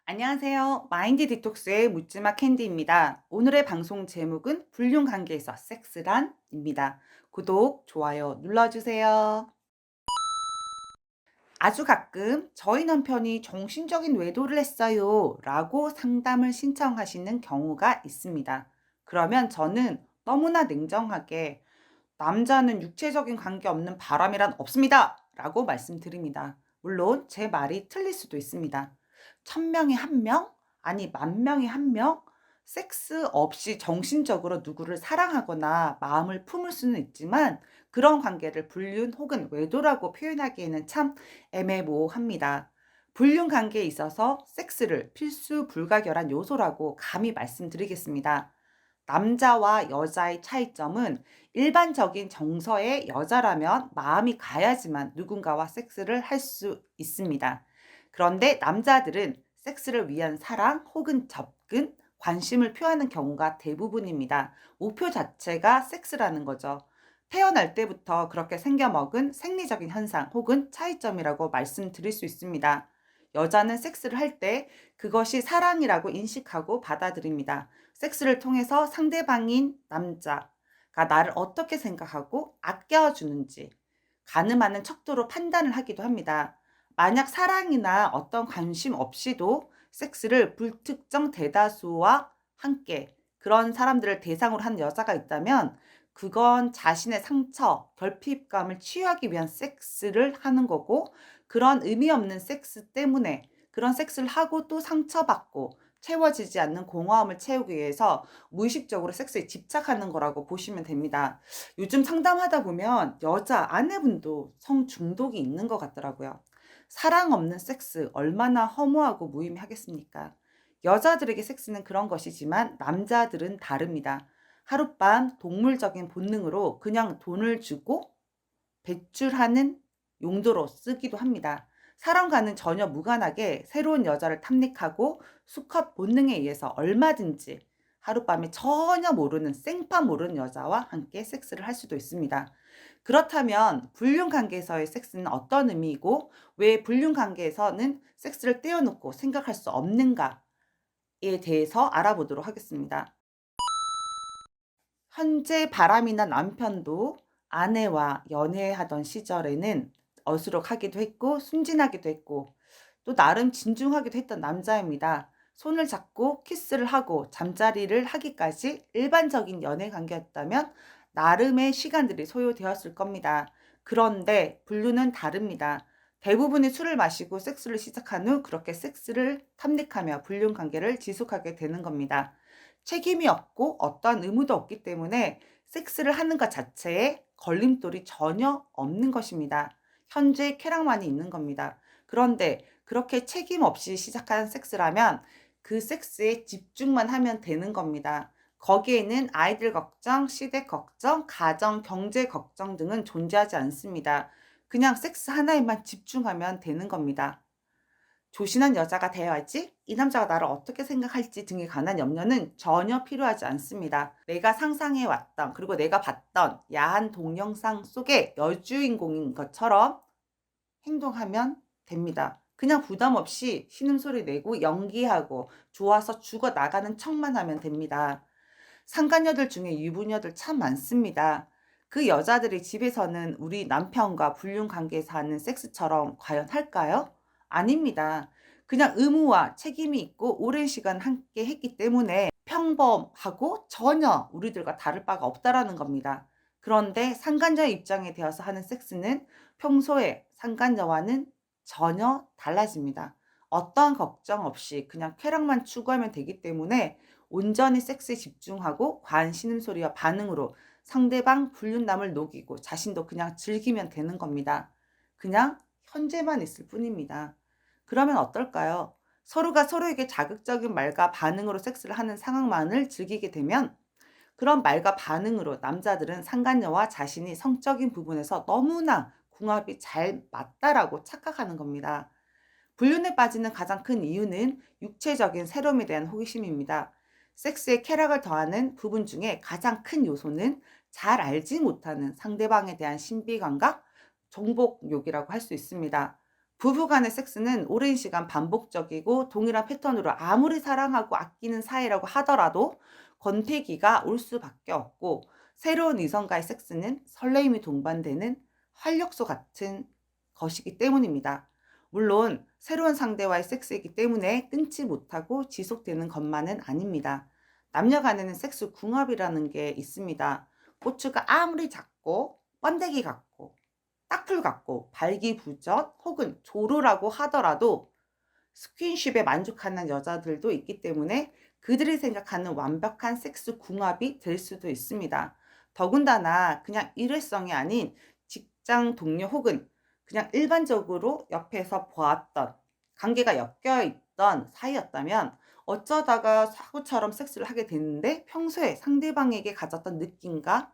안녕하세요. 마인드 디톡스의 묻지마 캔디입니다. 오늘의 방송 제목은 불륜 관계에서 섹스란입니다. 구독, 좋아요 눌러주세요. 아주 가끔 저희 남편이 정신적인 외도를 했어요 라고 상담을 신청하시는 경우가 있습니다. 그러면 저는 너무나 냉정하게 남자는 육체적인 관계 없는 바람이란 없습니다 라고 말씀드립니다. 물론 제 말이 틀릴 수도 있습니다. 1000명에 1명? 아니 10,000명에 1명? 섹스 없이 정신적으로 누구를 사랑하거나 마음을 품을 수는 있지만 그런 관계를 불륜 혹은 외도라고 표현하기에는 참 애매모호합니다. 불륜 관계에 있어서 섹스를 필수 불가결한 요소라고 감히 말씀드리겠습니다. 남자와 여자의 차이점은 일반적인 정서의 여자라면 마음이 가야지만 누군가와 섹스를 할 수 있습니다. 그런데 남자들은 섹스를 위한 사랑 혹은 접근, 관심을 표하는 경우가 대부분입니다. 목표 자체가 섹스라는 거죠. 태어날 때부터 그렇게 생겨먹은 생리적인 현상 혹은 차이점이라고 말씀드릴 수 있습니다. 여자는 섹스를 할 때 그것이 사랑이라고 인식하고 받아들입니다. 섹스를 통해서 상대방인 남자가 나를 어떻게 생각하고 아껴주는지 가늠하는 척도로 판단을 하기도 합니다. 만약 사랑이나 어떤 관심 없이도 섹스를 불특정 대다수와 함께 그런 사람들을 대상으로 한 여자가 있다면 그건 자신의 상처, 결핍감을 치유하기 위한 섹스를 하는 거고 그런 의미 없는 섹스 때문에 그런 섹스를 하고 또 상처받고 채워지지 않는 공허함을 채우기 위해서 무의식적으로 섹스에 집착하는 거라고 보시면 됩니다. 요즘 상담하다 보면 여자 아내분도 성 중독이 있는 것 같더라고요. 사랑 없는 섹스 얼마나 허무하고 무의미하겠습니까? 여자들에게 섹스는 그런 것이지만 남자들은 다릅니다. 하룻밤 동물적인 본능으로 그냥 돈을 주고 배출하는 용도로 쓰기도 합니다. 사람과는 전혀 무관하게 새로운 여자를 탐닉하고 수컷 본능에 의해서 얼마든지 하룻밤에 전혀 모르는 생판 모르는 여자와 함께 섹스를 할 수도 있습니다. 그렇다면 불륜 관계에서의 섹스는 어떤 의미이고 왜 불륜 관계에서는 섹스를 떼어놓고 생각할 수 없는가에 대해서 알아보도록 하겠습니다. 현재 바람이 난 남편도 아내와 연애하던 시절에는 어수룩하기도 했고 순진하기도 했고 또 나름 진중하기도 했던 남자입니다. 손을 잡고 키스를 하고 잠자리를 하기까지 일반적인 연애 관계였다면 나름의 시간들이 소요되었을 겁니다. 그런데 불륜은 다릅니다. 대부분이 술을 마시고 섹스를 시작한 후 그렇게 섹스를 탐닉하며 불륜 관계를 지속하게 되는 겁니다. 책임이 없고 어떠한 의무도 없기 때문에 섹스를 하는 것 자체에 걸림돌이 전혀 없는 것입니다. 현재 쾌락만이 있는 겁니다. 그런데 그렇게 책임 없이 시작한 섹스라면 그 섹스에 집중만 하면 되는 겁니다. 거기에는 아이들 걱정, 시댁 걱정, 가정, 경제 걱정 등은 존재하지 않습니다. 그냥 섹스 하나에만 집중하면 되는 겁니다. 조신한 여자가 되어야지, 이 남자가 나를 어떻게 생각할지 등에 관한 염려는 전혀 필요하지 않습니다. 내가 상상해 왔던 그리고 내가 봤던 야한 동영상 속의 여주인공인 것처럼 행동하면 됩니다. 그냥 부담 없이 신음소리 내고 연기하고 좋아서 죽어 나가는 척만 하면 됩니다. 상간녀들 중에 유부녀들 참 많습니다. 그 여자들이 집에서는 우리 남편과 불륜 관계에서 하는 섹스처럼 과연 할까요? 아닙니다. 그냥 의무와 책임이 있고 오랜 시간 함께 했기 때문에 평범하고 전혀 우리들과 다를 바가 없다라는 겁니다. 그런데 상간녀의 입장에 되어서 하는 섹스는 평소에 상간녀와는 전혀 달라집니다. 어떠한 걱정 없이 그냥 쾌락만 추구하면 되기 때문에 온전히 섹스에 집중하고 과한 신음소리와 반응으로 상대방 불륜남을 녹이고 자신도 그냥 즐기면 되는 겁니다. 그냥 현재만 있을 뿐입니다. 그러면 어떨까요? 서로가 서로에게 자극적인 말과 반응으로 섹스를 하는 상황만을 즐기게 되면 그런 말과 반응으로 남자들은 상간녀와 자신이 성적인 부분에서 너무나 궁합이 잘 맞다라고 착각하는 겁니다. 불륜에 빠지는 가장 큰 이유는 육체적인 새로움에 대한 호기심입니다. 섹스에 쾌락을 더하는 부분 중에 가장 큰 요소는 잘 알지 못하는 상대방에 대한 신비감과 정복욕이라고 할 수 있습니다. 부부 간의 섹스는 오랜 시간 반복적이고 동일한 패턴으로 아무리 사랑하고 아끼는 사이라고 하더라도 권태기가 올 수밖에 없고, 새로운 이성과의 섹스는 설레임이 동반되는 활력소 같은 것이기 때문입니다. 물론 새로운 상대와의 섹스이기 때문에 끊지 못하고 지속되는 것만은 아닙니다. 남녀 간에는 섹스 궁합이라는 게 있습니다. 고추가 아무리 작고 번데기 같고 딱풀 같고 발기부전 혹은 조루라고 하더라도 스킨십에 만족하는 여자들도 있기 때문에 그들이 생각하는 완벽한 섹스 궁합이 될 수도 있습니다. 더군다나 그냥 일회성이 아닌 직장 동료 혹은 그냥 일반적으로 옆에서 보았던, 관계가 엮여 있던 사이였다면 어쩌다가 사고처럼 섹스를 하게 됐는데 평소에 상대방에게 가졌던 느낌과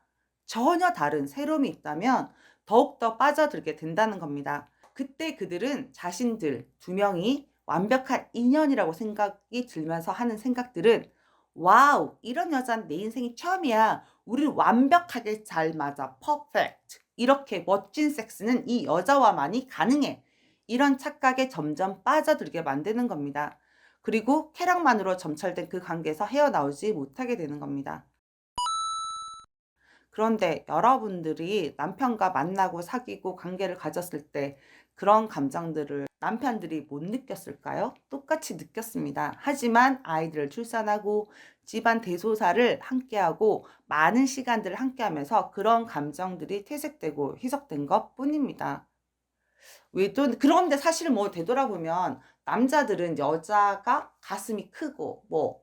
전혀 다른 새로움이 있다면 더욱더 빠져들게 된다는 겁니다. 그때 그들은 자신들 두 명이 완벽한 인연이라고 생각이 들면서 하는 생각들은, 와우, 이런 여자는 내 인생이 처음이야. 우리 완벽하게 잘 맞아. 퍼펙트. 이렇게 멋진 섹스는 이 여자와만이 가능해. 이런 착각에 점점 빠져들게 만드는 겁니다. 그리고 쾌락만으로 점철된 그 관계에서 헤어나오지 못하게 되는 겁니다. 그런데 여러분들이 남편과 만나고 사귀고 관계를 가졌을 때 그런 감정들을 남편들이 못 느꼈을까요? 똑같이 느꼈습니다. 하지만 아이들을 출산하고 집안 대소사를 함께하고 많은 시간들을 함께하면서 그런 감정들이 퇴색되고 희석된 것 뿐입니다. 그런데 사실 뭐 되돌아보면 남자들은 여자가 가슴이 크고 뭐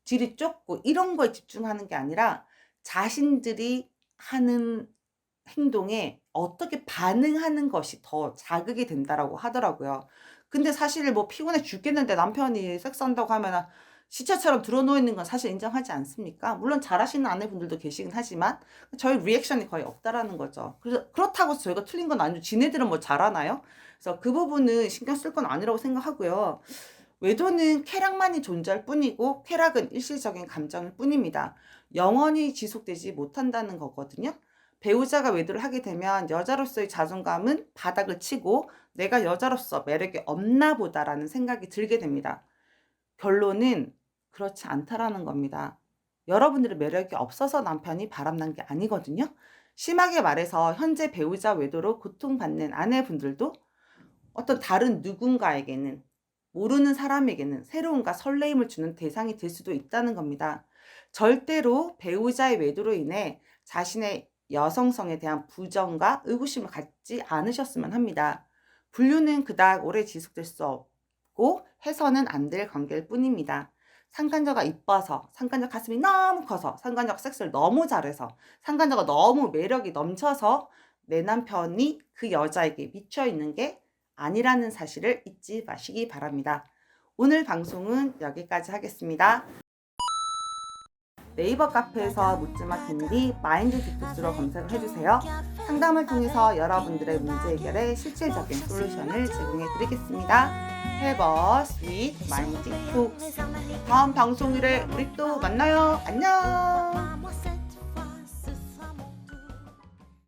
질이 좁고 이런 거에 집중하는 게 아니라 자신들이 하는 행동에 어떻게 반응하는 것이 더 자극이 된다라고 하더라고요. 근데 사실 뭐 피곤해 죽겠는데 남편이 섹스한다고 하면은 시체처럼 드러누워 있는 건 사실 인정하지 않습니까? 물론 잘하시는 아내분들도 계시긴 하지만 저희 리액션이 거의 없다라는 거죠. 그래서 그렇다고 해서 저희가 틀린 건 아니죠. 지네들은 뭐 잘하나요? 그래서 그 부분은 신경 쓸 건 아니라고 생각하고요. 외도는 쾌락만이 존재할 뿐이고 쾌락은 일시적인 감정일 뿐입니다. 영원히 지속되지 못한다는 거거든요. 배우자가 외도를 하게 되면 여자로서의 자존감은 바닥을 치고 내가 여자로서 매력이 없나 보다라는 생각이 들게 됩니다. 결론은 그렇지 않다라는 겁니다. 여러분들의 매력이 없어서 남편이 바람난 게 아니거든요. 심하게 말해서 현재 배우자 외도로 고통받는 아내분들도 어떤 다른 누군가에게는, 모르는 사람에게는 새로움과 설레임을 주는 대상이 될 수도 있다는 겁니다. 절대로 배우자의 외도로 인해 자신의 여성성에 대한 부정과 의구심을 갖지 않으셨으면 합니다. 분류는 그닥 오래 지속될 수 없고 해서는 안 될 관계일 뿐입니다. 상간녀가 이뻐서, 상간녀 가슴이 너무 커서, 상간녀가 섹스를 너무 잘해서, 상간녀가 너무 매력이 넘쳐서 내 남편이 그 여자에게 미쳐 있는 게 아니라는 사실을 잊지 마시기 바랍니다. 오늘 방송은 여기까지 하겠습니다. 네이버 카페에서 묻지마 캔디 마인드 디톡스로 검색을 해주세요. 상담을 통해서 여러분들의 문제 해결에 실질적인 솔루션을 제공해 드리겠습니다. Have a sweet mind detox. 다음 방송일에 우리 또 만나요. 안녕.